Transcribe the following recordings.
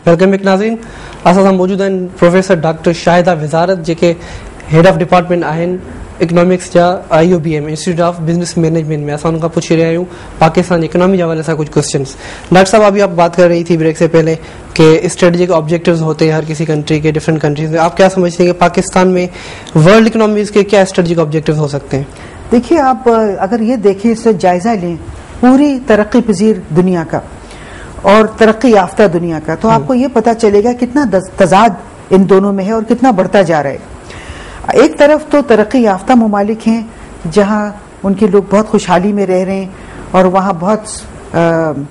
Welcome back नाज़रीन. असां सां मौजूद आहिनि प्रोफेसर डॉक्टर शाहिदा वज़ारत जेके हेड ऑफ डिपार्टमेंट आहिनि इकोनॉमिक्स जा IOBM institute of business management में. असां उनका पूछ रहे हैं पाकिस्तान इकोनॉमी के हवाले से कुछ क्वेश्चंस. डॉक्टर साहब अभी आप बात कर रही थी ब्रेक से पहले कि स्ट्रेटेजिक ऑब्जेक्टिव्स होते हैं हर किसी कंट्री के, डिफरेंट कंट्रीज में. आप क्या समझते हैं कि पाकिस्तान में वर्ल्ड इकोनॉमीज के क्या स्ट्रेटेजिक ऑब्जेक्टिव्स हो सकते हैं? देखिए, आप अगर ये देखें, इससे जायजा लें पूरी तरक्की पजीर दुनिया का और तरक्की याफ्ता दुनिया का, तो आपको ये पता चलेगा कितना तजाद इन दोनों में है और कितना बढ़ता जा रहा है. एक तरफ तो तरक्की याफ्ता ममालिक हैं जहां उनके लोग बहुत खुशहाली में रह रहे हैं और वहां बहुत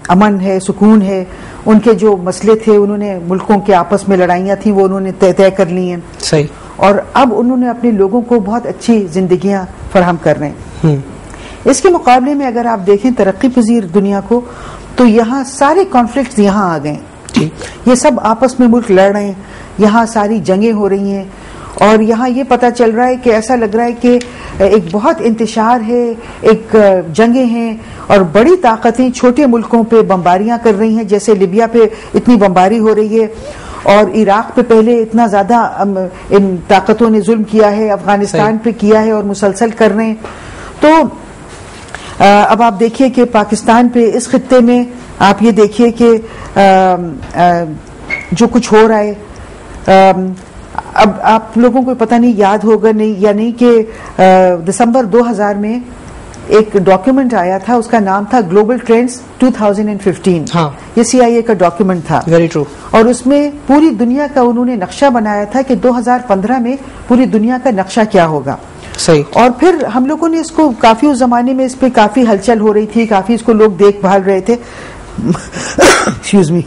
अमन है, सुकून है. उनके जो मसले थे, उन्होंने मुल्कों के आपस में लड़ाइयां थी, वो उन्होंने तय कर ली हैं. सही. और अब उन्होंने अपने लोगों को बहुत अच्छी जिंदगियां फराहम कर रहे हैं. इसके मुकाबले में अगर आप देखें तरक्की पजीर दुनिया को, तो यहाँ सारे कॉन्फ्लिक्ट्स यहाँ आ गए. ये सब आपस में मुल्क लड़ रहे हैं, यहाँ सारी जंगें हो रही हैं और यहाँ ये पता चल रहा है कि ऐसा लग रहा है कि एक बहुत इंतशार है, एक जंगें हैं और बड़ी ताकतें छोटे मुल्कों पे बमबारियां कर रही हैं. जैसे लिबिया पे इतनी बमबारी हो रही है और इराक पे पहले इतना ज्यादा इन ताकतों ने जुल्म किया है, अफगानिस्तान पे किया है और मुसलसल कर रहे हैं. तो अब आप देखिए कि पाकिस्तान पे इस खित्ते में आप ये देखिए कि जो कुछ हो रहा है, अब आप लोगों को पता नहीं याद होगा नहीं या नहीं कि दिसंबर 2000 में एक डॉक्यूमेंट आया था, उसका नाम था ग्लोबल ट्रेंड्स 2015. हाँ. ये CIA का डॉक्यूमेंट था. Very true. और उसमें पूरी दुनिया का उन्होंने नक्शा बनाया था कि 2015 में पूरी दुनिया का नक्शा क्या होगा. सही. और फिर हम लोगों ने इसको काफी, उस जमाने में इस पे काफी हलचल हो रही थी, काफी इसको लोग देखभाल रहे थे. Excuse me.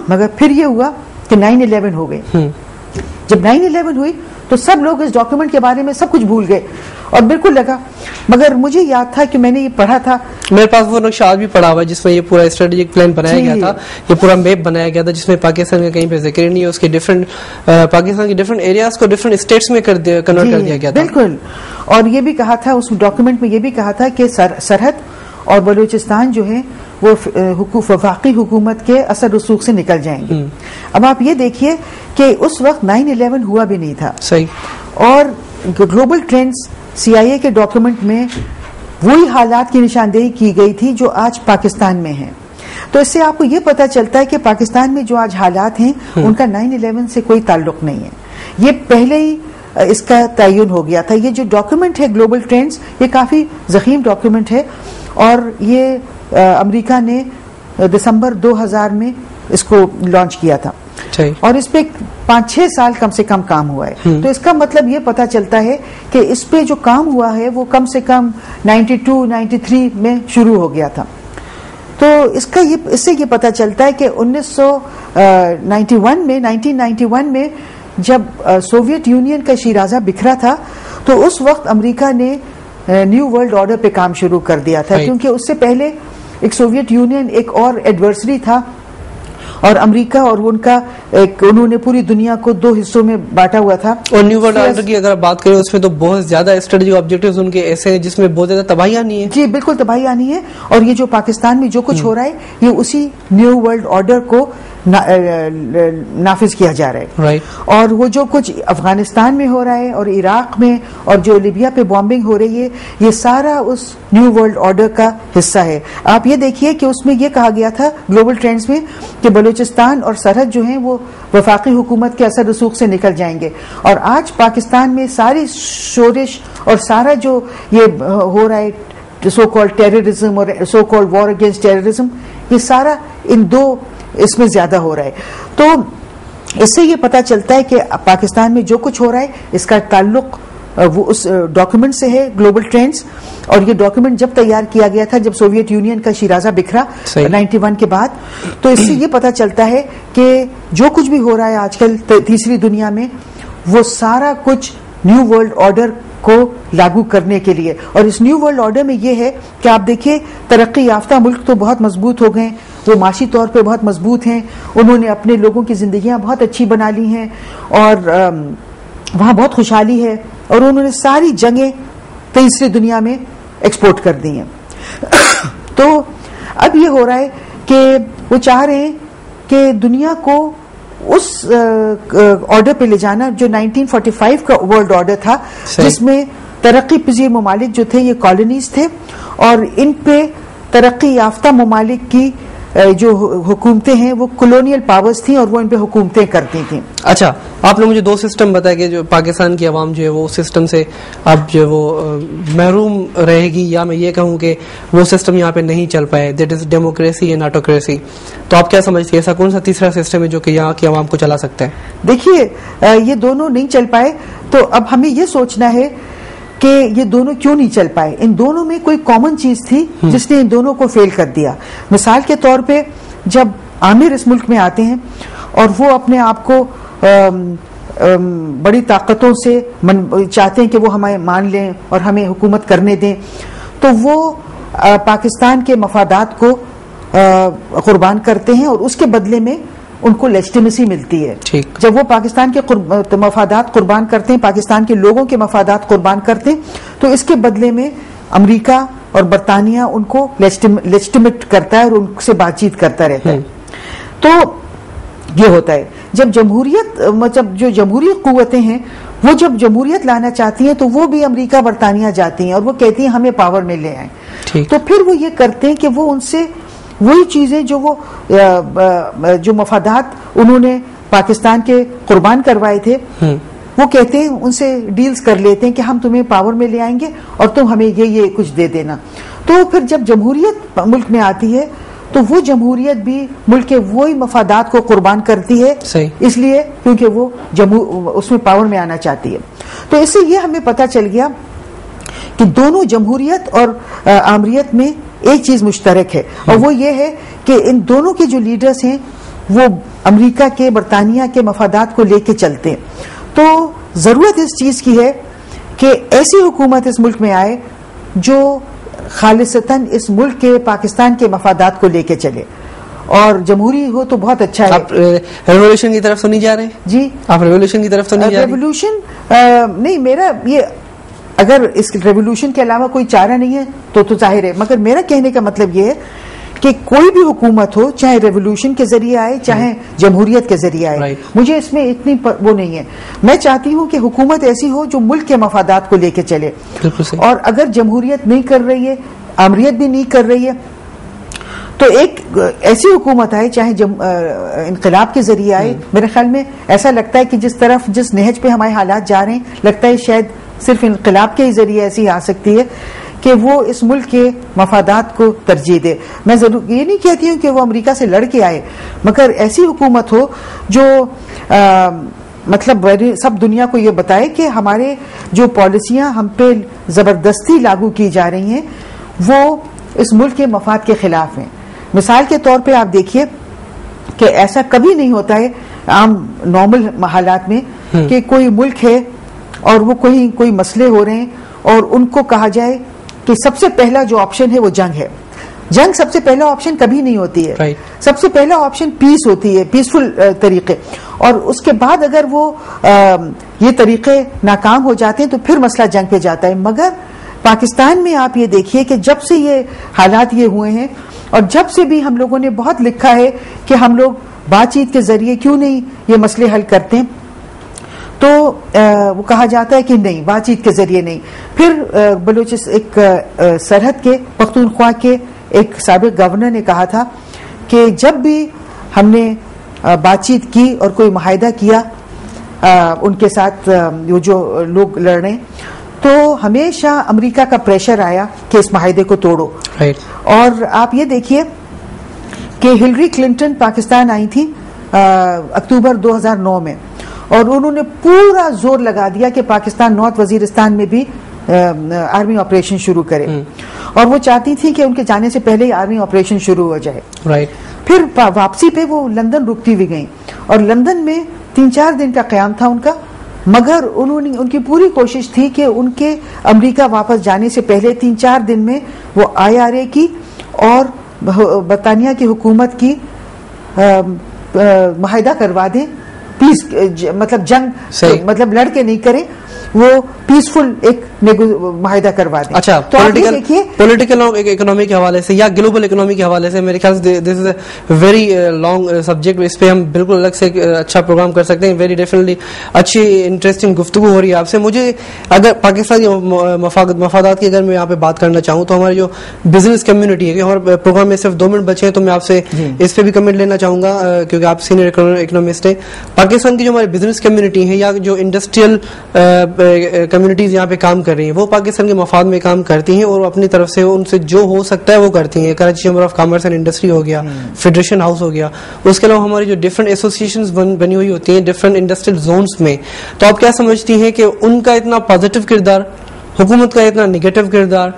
मगर फिर ये हुआ कि 9/11 हो गई. जब 9/11 हुई तो सब लोग इस डॉक्यूमेंट के बारे में सब कुछ भूल गए और बिल्कुल लगा. मगर मुझे याद था कि मैंने ये पढ़ा था, मेरे पास वो नक्शा आज भी पड़ा हुआ है जिसमें ये पूरा स्ट्रेटेजिक प्लान बनाया गया था, ये पूरा मैप बनाया गया था जिसमें पाकिस्तान का कहीं पे जिक्र नहीं है, उसके डिफरेंट पाकिस्तान के डिफरेंट एरियाज को डिफरेंट स्टेट्स में कन्वर्ट कर दिया गया था. बिल्कुल. और ये भी कहा था उस डॉक्यूमेंट में, ये भी कहा था कि सरहद और बलूचिस्तान जो है वो वफाकी हुकूमत के असर रसूख से निकल जाएंगे. अब आप ये देखिए कि उस वक्त 9/11 हुआ भी नहीं था. सही. और ग्लोबल ट्रेंड्स CIA के डॉक्यूमेंट में वही हालात की निशानदेही की गई थी जो आज पाकिस्तान में है. तो इससे आपको ये पता चलता है कि पाकिस्तान में जो आज हालात हैं उनका 9/11 से कोई ताल्लुक नहीं है. ये पहले ही इसका तयन हो गया था. ये जो डॉक्यूमेंट है ग्लोबल ट्रेंड्स, ये काफी ज़ख़ीम डॉक्यूमेंट है और ये अमेरिका ने दिसंबर 2000 में इसको लॉन्च किया था. और इस पे 5-6 साल कम से कम काम हुआ है. तो इसका मतलब ये पता चलता है कि इस पे जो काम हुआ है वो कम से कम 92-93 में शुरू हो गया था. तो इससे ये पता चलता है कि 1991 में जब सोवियत यूनियन का शिराजा बिखरा था तो उस वक्त अमेरिका ने न्यू वर्ल्ड ऑर्डर पे काम शुरू कर दिया था. क्योंकि उससे पहले एक सोवियत यूनियन एक और एडवर्सरी था और अमेरिका और उनका उन्होंने पूरी दुनिया को 2 हिस्सों में बांटा हुआ था. और न्यू वर्ल्ड ऑर्डर की अगर बात करें उसमें तो बहुत ज्यादा स्ट्रेटेजिक ऑब्जेक्टिव्स उनके ऐसे हैं जिसमें बहुत ज्यादा तबाही आनी है. जी बिल्कुल, तबाही आनी है. और ये जो पाकिस्तान में जो कुछ हो रहा है ये उसी न्यू वर्ल्ड ऑर्डर को नाफिज किया जा रहा है. राइट. और वो जो कुछ अफगानिस्तान में हो रहा है और इराक में और जो लिबिया पे बॉम्बिंग हो रही है, ये सारा उस न्यू वर्ल्ड ऑर्डर का हिस्सा है. आप ये देखिए कि उसमें ये कहा गया था ग्लोबल ट्रेंड्स में कि बलूचिस्तान और सरहद जो है वो वफाकी हुकूमत के असर रसूख से निकल जाएंगे. और आज पाकिस्तान में सारी शोरिश और सारा जो ये हो रहा है सो कॉल्ड टेररिज्म और so called war against terrorism, ये सारा इन 2 इसमें ज्यादा हो रहा है. तो इससे ये पता चलता है कि पाकिस्तान में जो कुछ हो रहा है इसका ताल्लुक वो उस डॉक्यूमेंट से है, ग्लोबल ट्रेंड्स. और ये डॉक्यूमेंट जब तैयार किया गया था जब सोवियत यूनियन का शिराजा बिखरा 91 के बाद. तो इससे ये पता चलता है कि जो कुछ भी हो रहा है आजकल तीसरी दुनिया में, वो सारा कुछ न्यू वर्ल्ड ऑर्डर को लागू करने के लिए. और इस न्यू वर्ल्ड ऑर्डर में ये है कि आप देखिए तरक्की याफ्ता मुल्क तो बहुत मजबूत हो गए, वो माशी तौर पे बहुत मजबूत हैं, उन्होंने अपने लोगों की जिंदगियां बहुत अच्छी बना ली हैं और वहां बहुत खुशहाली है और उन्होंने सारी जंगें तीसरी दुनिया में एक्सपोर्ट कर दी हैं. तो अब ये हो रहा है कि वो चाह रहे हैं کہ دنیا کو اس آرڈر پہ لے جانا جو 1945 کا ورلڈ آرڈر تھا، جس میں ترقی پذیر ممالک جو تھے یہ کالونیز تھے، اور ان پہ ترقی یافتہ ممالک کی جو حکومتیں ہیں وہ کولونیل پاورز تھیں اور وہ ان پہ حکومتیں کرتی تھیں. اچھا، آپ نے مجھے دو سسٹم بتایا کہ جو پاکستان کی عوام جو ہے وہ سسٹم سے اب جو وہ محروم رہے گی، یا میں یہ کہوں کہ وہ سسٹم یہاں پہ نہیں چل پائے، that is democracy and autocracy. تو آپ کیا سمجھتے ہیں ایسا کون سا تیسرا سسٹم ہے جو کہ یہاں کی عوام کو چلا سکتا ہے؟ دیکھیے یہ دونوں نہیں چل پائے، تو اب ہمیں یہ سوچنا ہے کہ یہ دونوں کیوں نہیں چل پائے. ان دونوں میں کوئی کامن چیز تھی جس نے ان دونوں کو فیل کر دیا. مثال کے طور پہ جب عامر اس ملک میں آتے ہیں اور وہ اپنے آپ کو بڑی طاقتوں سے چاہتے ہیں کہ وہ ہمیں مان لیں اور ہمیں حکومت کرنے دیں، تو وہ پاکستان کے مفادات کو قربان کرتے ہیں اور اس کے بدلے میں ان کو لیجٹیمیسی ملتی ہے. جب وہ پاکستان کے مفادات قربان کرتے ہیں، پاکستان کے لوگوں کے مفادات قربان کرتے ہیں، تو اس کے بدلے میں امریکہ اور برطانیہ ان کو لیجٹیمیٹ کرتا ہے اور ان سے بات چیت کرتا رہتا ہے. تو یہ ہوتا ہے جب جمہوریت، مطلب جو جمہوری قوتیں ہیں وہ جب جمہوریت لانا چاہتی ہیں تو وہ بھی امریکہ برطانیہ جاتی ہیں اور وہ کہتی ہیں ہمیں پاور میں لے آئیں. تو پھر وہ یہ کرتے ہیں کہ وہ ان سے وہی چیزیں جو مفادات انہوں نے پاکستان کے قربان کروائے تھے وہ کہتے ہیں ان سے ڈیلز کر لیتے ہیں کہ ہم تمہیں پاور میں لے آئیں گے اور تم ہمیں یہ کچھ دے دینا. تو پھر جب جمہوریت ملک میں آتی ہے تو وہ جمہوریت بھی ملک کے وہی مفادات کو قربان کرتی ہے، اس لیے کیونکہ وہ اس میں پاور میں آنا چاہتی ہے. تو اس سے یہ ہمیں پتہ چل گیا کہ دونوں جمہوریت اور آمریت میں ایک چیز مشترک ہے، اور وہ یہ ہے کہ ان دونوں کے جو لیڈرز ہیں وہ امریکہ کے، برطانیہ کے مفادات کو لے کے چلتے ہیں. تو ضرورت اس چیز کی ہے کہ ایسی حکومت اس ملک میں آئے جو خالصتاً اس ملک کے، پاکستان کے مفادات کو لے کے چلے، اور جمہوری ہو تو بہت اچھا ہے. آپ ریولیوشن کی طرف تو نہیں جا رہے؟ جی، آپ ریولیوشن کی طرف تو نہیں جا رہے؟ ریولیوشن نہیں، میرا یہ اگر اس ریولیوشن کے علاوہ کوئی چارہ نہیں ہے تو ظاہر ہے، مگر میرا کہنے کا مطلب یہ ہے کہ کوئی بھی حکومت ہو، چاہے ریولیوشن کے ذریعے آئے چاہے جمہوریت کے ذریعے آئے، مجھے اس میں اتنی وہ نہیں ہے. میں چاہتی ہوں کہ حکومت ایسی ہو جو ملک کے مفادات کو لے کے چلے، اور اگر جمہوریت نہیں کر رہی ہے، آمریت بھی نہیں کر رہی ہے، تو ایک ایسی حکومت آئے چاہے انقلاب کے ذریعے آئے. میرے خیال میں ایسا لگتا ہے کہ جس نہج پہ ہمارے حالات جا رہے ہیں، لگتا ہے شاید صرف انقلاب کے ذریعے ایسی آ سکتی ہے کہ وہ اس ملک کے مفادات کو ترجیح دے. میں ضرور یہ نہیں کہتی ہوں کہ وہ امریکہ سے لڑ کے آئے، مگر ایسی حکومت ہو جو مطلب سب دنیا کو یہ بتائے کہ ہمارے جو پالیسیاں ہم پہ زبردستی لاگو کی جا رہی ہیں وہ اس ملک کے مفاد کے خلاف ہیں. مثال کے طور پہ آپ دیکھیے کہ ایسا کبھی نہیں ہوتا ہے عام نارمل حالات میں کہ کوئی ملک ہے اور وہ کوئی مسئلے ہو رہے ہیں اور ان کو کہا جائے کہ سب سے پہلا جو آپشن ہے وہ جنگ ہے. جنگ سب سے پہلا آپشن کبھی نہیں ہوتی ہے. سب سے پہلا آپشن پیس ہوتی ہے، پیسفل طریقے، اور اس کے بعد اگر وہ یہ طریقے ناکام ہو جاتے ہیں تو پھر مسئلہ جنگ پہ جاتا ہے. مگر پاکستان میں آپ یہ دیکھیے کہ جب سے یہ حالات یہ ہوئے ہیں اور جب سے بھی ہم لوگوں نے بہت لکھا ہے کہ ہم لوگ بات چیت کے ذریعے کیوں نہیں یہ مسئلے حل کرتے ہیں، تو وہ کہا جاتا ہے کہ نہیں، بات چیت کے ذریعے نہیں. پھر ایک سرحد کے پختونخوا کے ایک سابق گورنر نے کہا تھا کہ جب بھی ہم نے بات چیت کی اور کوئی معاہدہ کیا ان کے ساتھ وہ جو لوگ لڑ رہے ہیں، تو ہمیشہ امریکہ کا پریشر آیا کہ اس معاہدے کو توڑو. اور آپ یہ دیکھیے کہ ہلری کلنٹن پاکستان آئی تھی اکتوبر 2009 میں، اور انہوں نے پورا زور لگا دیا کہ پاکستان نارتھ وزیرستان میں بھی آرمی آپریشن شروع کرے، اور وہ چاہتی تھی کہ ان کے جانے سے پہلے ہی آرمی آپریشن شروع ہو جائے. پھر واپسی پہ وہ لندن رکتی ہوئی گئیں، اور لندن میں 3-4 دن کا قیام تھا ان کا، مگر ان کی پوری کوشش تھی کہ ان کے امریکہ واپس جانے سے پہلے 3-4 دن میں وہ IRA کی اور برطانیہ کی حکومت کی معاہدہ کروا دیں، پیس مطلب جنگ مطلب لڑ کے نہیں کریں، وہ पीसफुल एक माहिदा करवा दें। अच्छा, तो आप ये देखिए पॉलिटिकल इकोनॉमी के हवाले से या ग्लोबल इकोनॉमी के हवाले से मेरे ख्याल से this is a very long subject, इस पे हम बिल्कुल अलग से अच्छा प्रोग्राम कर सकते हैं। वेरी डेफिनेटली अच्छी इंटरेस्टिंग गुफ्तगू हो रही है आपसे। मुझे अगर पाकिस्तानी मफादात की अगर मैं यहाँ पे बात करना चाहूँ तो हमारी जो बिजनेस कम्युनिटी है, हमारे प्रोग्राम में सिर्फ 2 मिनट बचे हैं, तो मैं आपसे इस पे भी कमेंट लेना चाहूंगा क्योंकि आप सीनियर इकोनॉमिस्ट हैं। पाकिस्तान की जो हमारी बिजनेस कम्युनिटी है या जो इंडस्ट्रियल कम्युनिटीज यहाँ पे काम कर रही हैं, वो पाकिस्तान के मफाद में काम करती हैं और अपनी तरफ से उनसे जो हो सकता है वो करती हैं। Karachi chamber of commerce and industry हो गया, फेडरेशन हाउस हो गया, उसके अलावा हमारी जो डिफरेंट एसोसिएशंस बनी हुई होती हैं डिफरेंट इंडस्ट्रियल जोन्स में। तो आप क्या समझती हैं कि उनका इतना पॉजिटिव किरदार, हुकूमत का इतना निगेटिव किरदार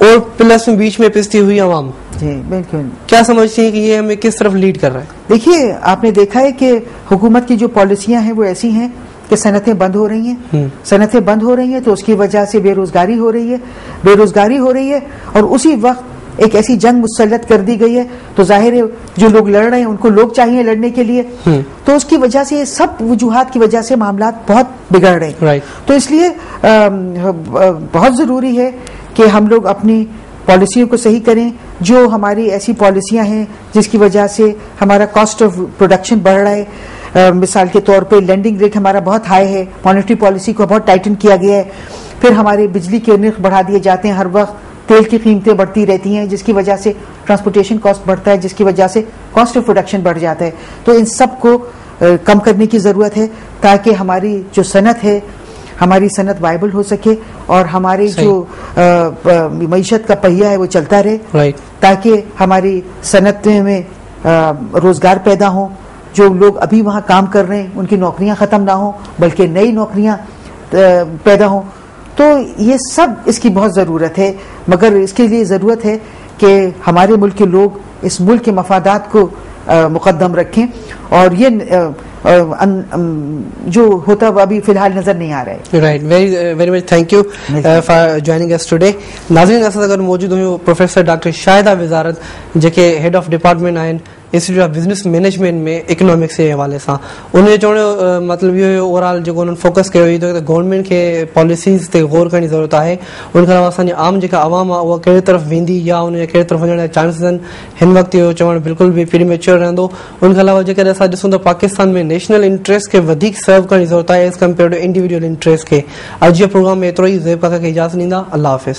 और प्लस में बीच में पिसती हुई आवाम, जी बिल्कुल, क्या समझती हैं कि ये हमें किस तरफ लीड कर रहा है? देखिए, आपने देखा है कि हुकूमत की जो पॉलिसियां हैं वो ऐसी हैं कि सनतें बंद हो रही हैं, सनतें बंद हो रही हैं तो उसकी वजह से बेरोजगारी हो रही है और उसी वक्त एक ऐसी जंग मुसल्लत कर दी गई है। तो जाहिर है जो लोग लड़ रहे हैं उनको लोग चाहिए लड़ने के लिए, तो उसकी वजह से सब वजूहात की वजह से मामला बहुत बिगड़ रहे हैं। तो इसलिए बहुत जरूरी है कि हम लोग अपनी पॉलिसियों को सही करें। जो हमारी ऐसी पॉलिसियां हैं जिसकी वजह से हमारा कॉस्ट ऑफ प्रोडक्शन बढ़ रहा है, मिसाल के तौर पे लेंडिंग रेट हमारा बहुत हाई है, मॉनेटरी पॉलिसी को बहुत टाइटन किया गया है, फिर हमारे बिजली के निर्ख बढ़ा दिए जाते हैं, हर वक्त तेल की कीमतें बढ़ती रहती हैं जिसकी वजह से ट्रांसपोर्टेशन कॉस्ट बढ़ता है, जिसकी वजह से कॉस्ट ऑफ प्रोडक्शन बढ़ जाता है। तो इन सब को कम करने की जरूरत है ताकि हमारी जो सनत है, हमारी सनत वायबल हो सके और हमारी जो मईशत का पहिया है वो चलता रहे, ताकि हमारी सनत में रोजगार पैदा हो। जो लोग अभी वहां काम कर रहे हैं उनकी नौकरियां खत्म ना हो बल्कि नई नौकरियां पैदा हो। तो ये सब इसकी बहुत ज़रूरत है, मगर इसके लिए ज़रूरत है कि हमारे मुल्क के लोग इस मुल्क के मफादात को मुकद्दम रखें और ये जो होता है अभी फिलहाल नजर नहीं आ रहा है। Right, very much thank you for joining us today. नाज़रीन, असां अगर मौजूद हुयूं प्रोफेसर डॉक्टर शाहिदा विज़ारत जेके हेड ऑफ डिपार्टमेंट आहिनि इंस्टीट्यूट ऑफ बिजनेस मैनेजमेंट में इकोनॉमिक्स जे हवाले सां। उनजो चवण जो मतिलबु इहो हुयो ओवरऑल जेको उन्हनि फोकस कयो हुई त गवर्नमेंट खे पॉलिसीज़ ते गौर करण जी ज़रूरत आहे। उनखां अलावा असांजी आम जेका आवाम आहे उहा कहिड़ी तरफ़ वेंदी या उनजे कहिड़ी तरफ़ वञण जा चांसिस आहिनि, हिन वक़्तु इहो चवणु बिल्कुल भी प्रीमेच्योर रहंदो। उनखां अलावा जेकॾहिं असां ॾिसूं त पाकिस्तान में नेशनल इंटरेस्ट खे वधीक सर्व करण जी ज़रूरत आहे as compare to individual interest खे। अॼु जे प्रोग्राम में एतिरो ई। ज़ेब काका खे इजाज़त ॾींदा। अल्लाह हाफ़िज़।